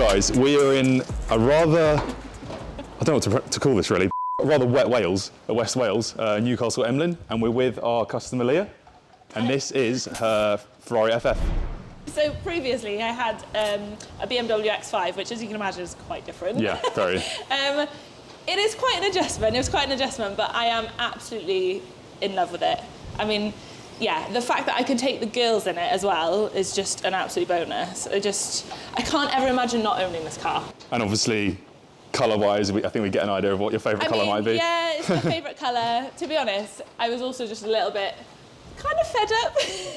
guys, we are in a rather, I don't know what to call this really, rather wet Wales, West Wales, Newcastle Emlyn, and we're with our customer Leah, and this is her Ferrari FF. So previously I had a BMW X5, which as you can imagine is quite different. Yeah, very. It is quite an adjustment, but I am absolutely in love with it. I mean, yeah, the fact that I can take the girls in it as well is just an absolute bonus. I can't ever imagine not owning this car. And obviously, colour-wise, I think we get an idea of what your favourite colour might be. Yeah, it's my favourite colour. To be honest, I was also just a little bit kind of fed up.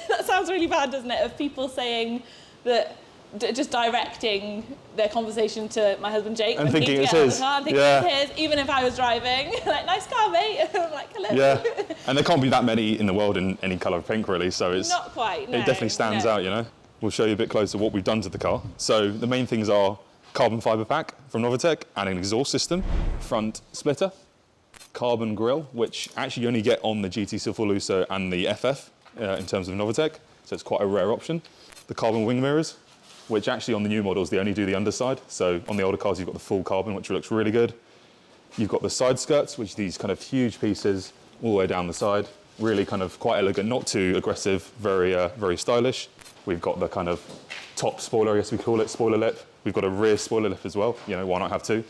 That sounds really bad, doesn't it? Of people saying that, just directing their conversation to my husband Jake. And thinking it's his. It's his, even if I was driving. Like, nice car, mate. I'm like, hello. Yeah, and there can't be that many in the world in any colour of pink, really, so it's... Not quite, no. It definitely stands out, you know. We'll show you a bit closer what we've done to the car. So the main things are carbon fibre pack from Novitec and an exhaust system, front splitter, carbon grille, which actually you only get on the GT Silveluso and the FF in terms of Novitec, so it's quite a rare option. The carbon wing mirrors, which actually on the new models, they only do the underside. So on the older cars, you've got the full carbon, which looks really good. You've got the side skirts, which are these kind of huge pieces all the way down the side. Really kind of quite elegant, not too aggressive, very stylish. We've got the kind of top spoiler, I guess we call it, spoiler lip. We've got a rear spoiler lip as well. You know, why not have two?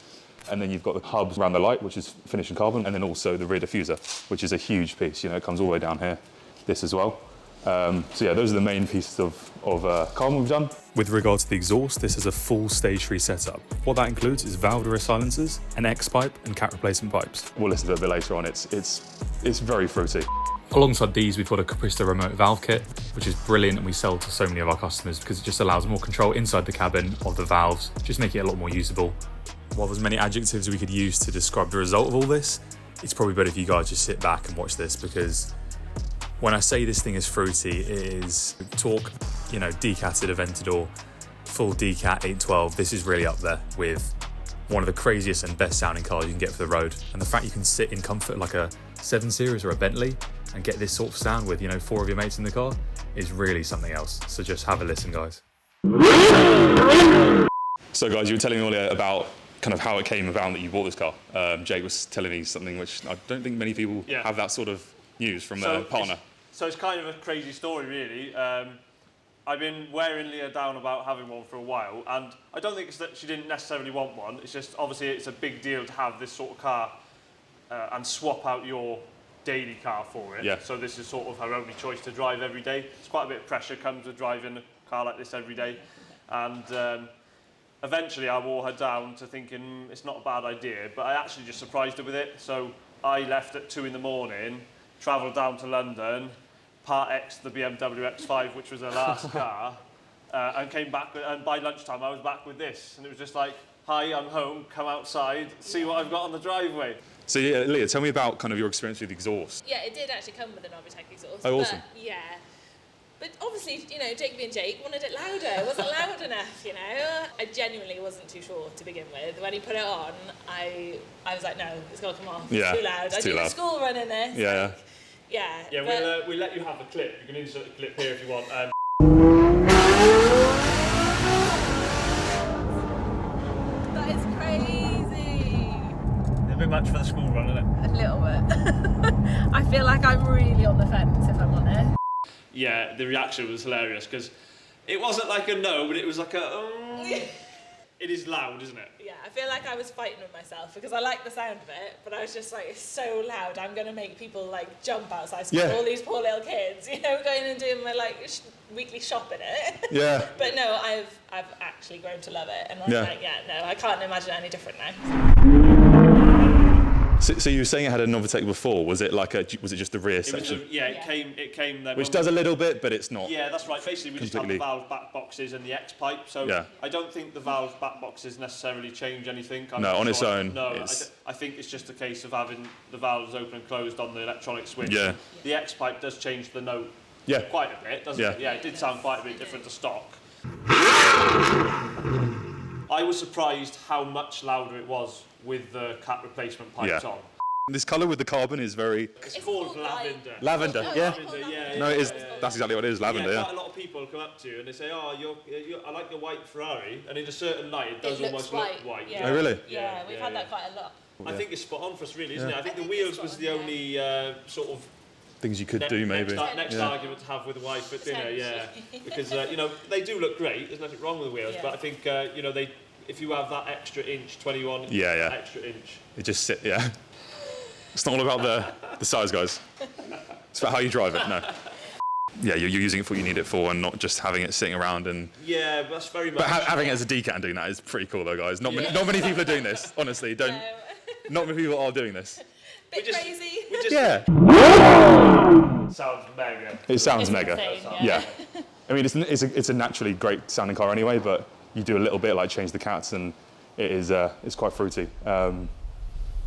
And then you've got the hubs around the light, which is finished in carbon, and then also the rear diffuser, which is a huge piece. You know, it comes all the way down here, this as well. So yeah, those are the main pieces of carbon we've done. With regard to the exhaust, this is a full stage 3 setup. What that includes is valve rear silencers, an X pipe and cat replacement pipes. We'll listen to it a bit later on. It's very fruity. Alongside these, we've got a Capristo Remote Valve Kit, which is brilliant and we sell to so many of our customers because it just allows more control inside the cabin of the valves, just make it a lot more usable. While there's many adjectives we could use to describe the result of all this, it's probably better if you guys just sit back and watch this, because when I say this thing is fruity, it is torque, you know, decatted Aventador, full decat 812. This is really up there with one of the craziest and best sounding cars you can get for the road. And the fact you can sit in comfort like a 7 Series or a Bentley and get this sort of sound with, you know, 4 of your mates in the car is really something else. So just have a listen, guys. So guys, you were telling me earlier about kind of how it came about that you bought this car. Jake was telling me something which I don't think many people have that sort of news from their partner. So it's kind of a crazy story, really. I've been wearing Leah down about having one for a while, and I don't think it's that she didn't necessarily want one. It's just, obviously, it's a big deal to have this sort of car and swap out your daily car for it. Yeah. So this is sort of her only choice to drive every day. It's quite a bit of pressure comes with driving a car like this every day. And eventually I wore her down to thinking it's not a bad idea, but I actually just surprised her with it. So I left at 2 in the morning, travelled down to London, Part X the BMW X5, which was her last car, and came back, and by lunchtime I was back with this. And it was just like, hi, I'm home, come outside, see what I've got on the driveway. So yeah, Leah, tell me about kind of your experience with exhaust. Yeah, it did actually come with a Novitec exhaust. Oh, awesome. But, yeah. But obviously, you know, Jake being Jake wanted it louder. It wasn't loud enough, you know. I genuinely wasn't too sure to begin with. When he put it on, I was like, no, it's got to come off. Yeah, it's too loud. it's too loud. I do school run in this. Yeah. Like, yeah. Yeah, we'll let you have a clip. You can insert the clip here if you want. That is crazy. A bit much for the school run, isn't it? A little bit. I feel like I'm really on the fence, if I'm honest. Yeah, the reaction was hilarious because it wasn't like a no, but it was like a. It is loud, isn't it? Yeah, I feel like I was fighting with myself because I like the sound of it, but I was just like, it's so loud. I'm gonna make people like jump outside school. Yeah. All these poor little kids, you know, going and doing my like weekly shop in it. Yeah. But no, I've actually grown to love it, and I'm like, yeah, no, I can't imagine it any different now. So you were saying it had a Novitec before. Was it like was it just the rear section? It came then. Which does a little bit, but it's not. Yeah, that's right. Basically, we just have the valve back boxes and the X pipe. So I don't think the valve back boxes necessarily change anything. No, on its own. No, I think it's just a case of having the valves open and closed on the electronic switch. Yeah. The X pipe does change the note. Yeah. Quite a bit, doesn't it? Yeah, it did sound quite a bit different to stock. I was surprised how much louder it was with the cat replacement pipes on. This colour with the carbon is very... It's called lavender. Lavender, yeah. Yeah. No, it is. That's exactly what it is, lavender, Quite a lot of people come up to you and they say, "Oh, I like your white Ferrari," and in a certain light, it does almost look white. Yeah. Oh, really? Yeah, we've had that quite a lot. I think it's spot on for us, really, isn't it? I think the wheels was the only sort of Things you could do, maybe. next argument to have with the wife at dinner, because you know, they do look great. There's nothing wrong with the wheels, but I think you know, if you have that extra inch, 21 extra inch, it just sit. Yeah. It's not all about the size, guys. It's about how you drive it. No. Yeah, you're using it for what you need it for, and not just having it sitting around and. Yeah, that's very much. But having it as a decat and doing that is pretty cool, though, guys. Not many people are doing this. Honestly, don't. No. Not many people are doing this. Bit crazy. Yeah. Sounds mega. It sounds mega. Insane, Yeah. I mean, it's a naturally great sounding car anyway, but you do a little bit like change the cats, and it is it's quite fruity.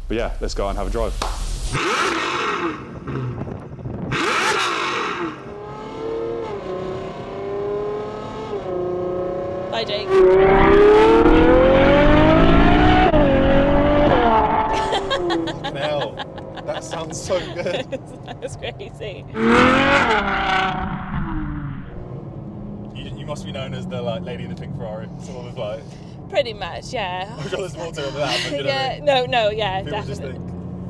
But yeah, let's go out and have a drive. Bye, Jake. Hell, that sounds so good. That's crazy. You must be known as the lady in the pink Ferrari, sort of like. Pretty much, yeah. I'm sure there's more to it than that, but you know yeah, what I mean? no, People definitely. just think.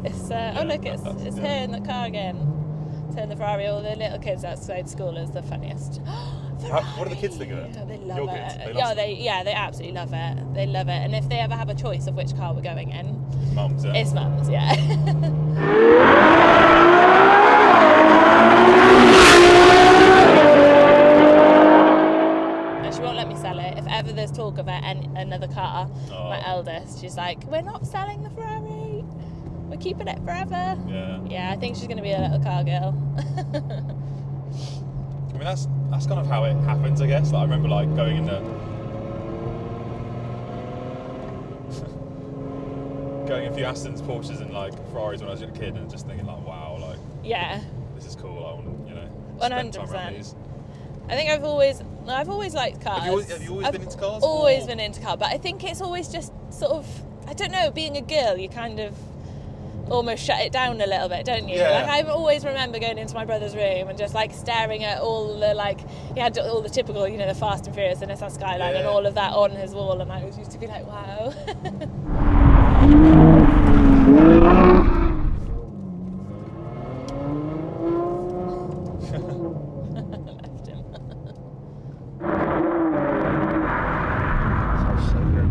It's oh look, it's her in the car again. It's her in the Ferrari. All the little kids outside school is the funniest. What do the kids think of it? Oh, they love Your it. kids? They love they absolutely love it. They love it. And if they ever have a choice of which car we're going in, Mums, yeah. it's Mum's, yeah. And she won't let me sell it. If ever there's talk of it and another car, my eldest, she's like, "We're not selling the Ferrari. We're keeping it forever." Yeah, I think she's going to be a little car girl. I mean, that's kind of how it happens, I guess. Like, I remember like going in going a few Astons, Porsches, and like Ferraris when I was a kid, and just thinking like, wow, like this is cool. I want to, 100%. I think I've always liked cars. Have you always been into cars? Always been into cars, but I think it's always just sort of, I don't know, being a girl, you kind of almost shut it down a little bit, don't you? Yeah. Like I always remember going into my brother's room and just like staring at all the he had all the typical, the Fast and Furious and Nissan Skyline and all of that on his wall, and I used to be like, wow. Left him. Sounds so good.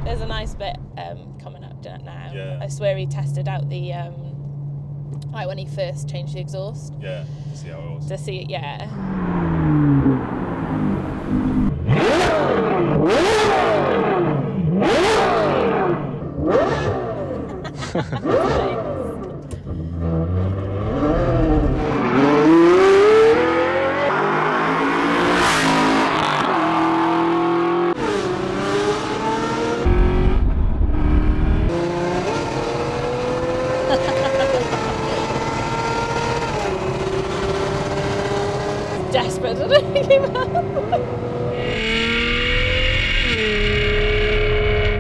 There's a nice bit coming up now. Yeah. I swear he tested out the like when he first changed the exhaust. Yeah, to see how it was. To see it, yeah. Desperate to give up.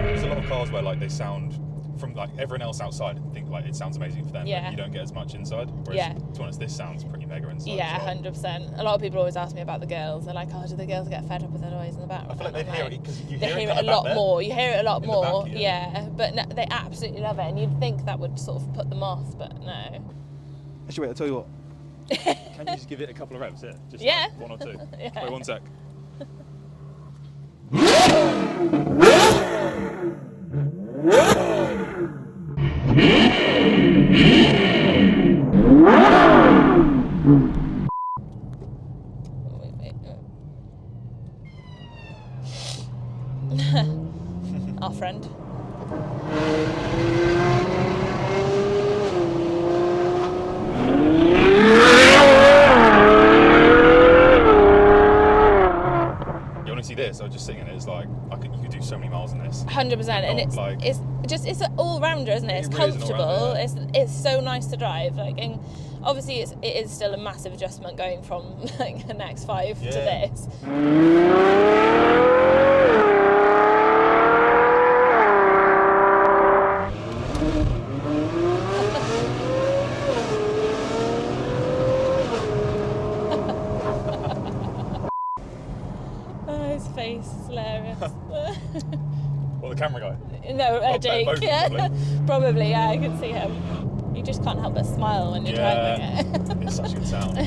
There's a lot of cars where like they sound from like everyone else outside think like it sounds amazing for them, but you don't get as much inside. Whereas to be honest, this sounds pretty mega inside. Yeah, as well. 100%. A lot of people always ask me about the girls. They're like, "Oh, do the girls get fed up with the noise in the background?" I feel like they hear it because you They hear hear it it a lot more. You hear it a lot in the more. back, Yeah, but no, they absolutely love it, and you'd think that would sort of put them off, but no. Actually, wait, I'll tell you what. Can you just give it a couple of reps? Yeah. Just Yeah. like one or two. Yeah. Wait, one sec. Our friend. You honestly, this, I was just sitting in it, it's like, you could do so many miles in this. 100%, and it's an all-rounder, isn't it? It's really is an comfortable. all-rounder, It's so nice to drive. Like, and obviously, it is still a massive adjustment going from like an X5 to this. camera guy? No, Jake. both, Yeah. probably. Probably, yeah, I can see him. You just can't help but smile when you're driving it. It's such a good sound.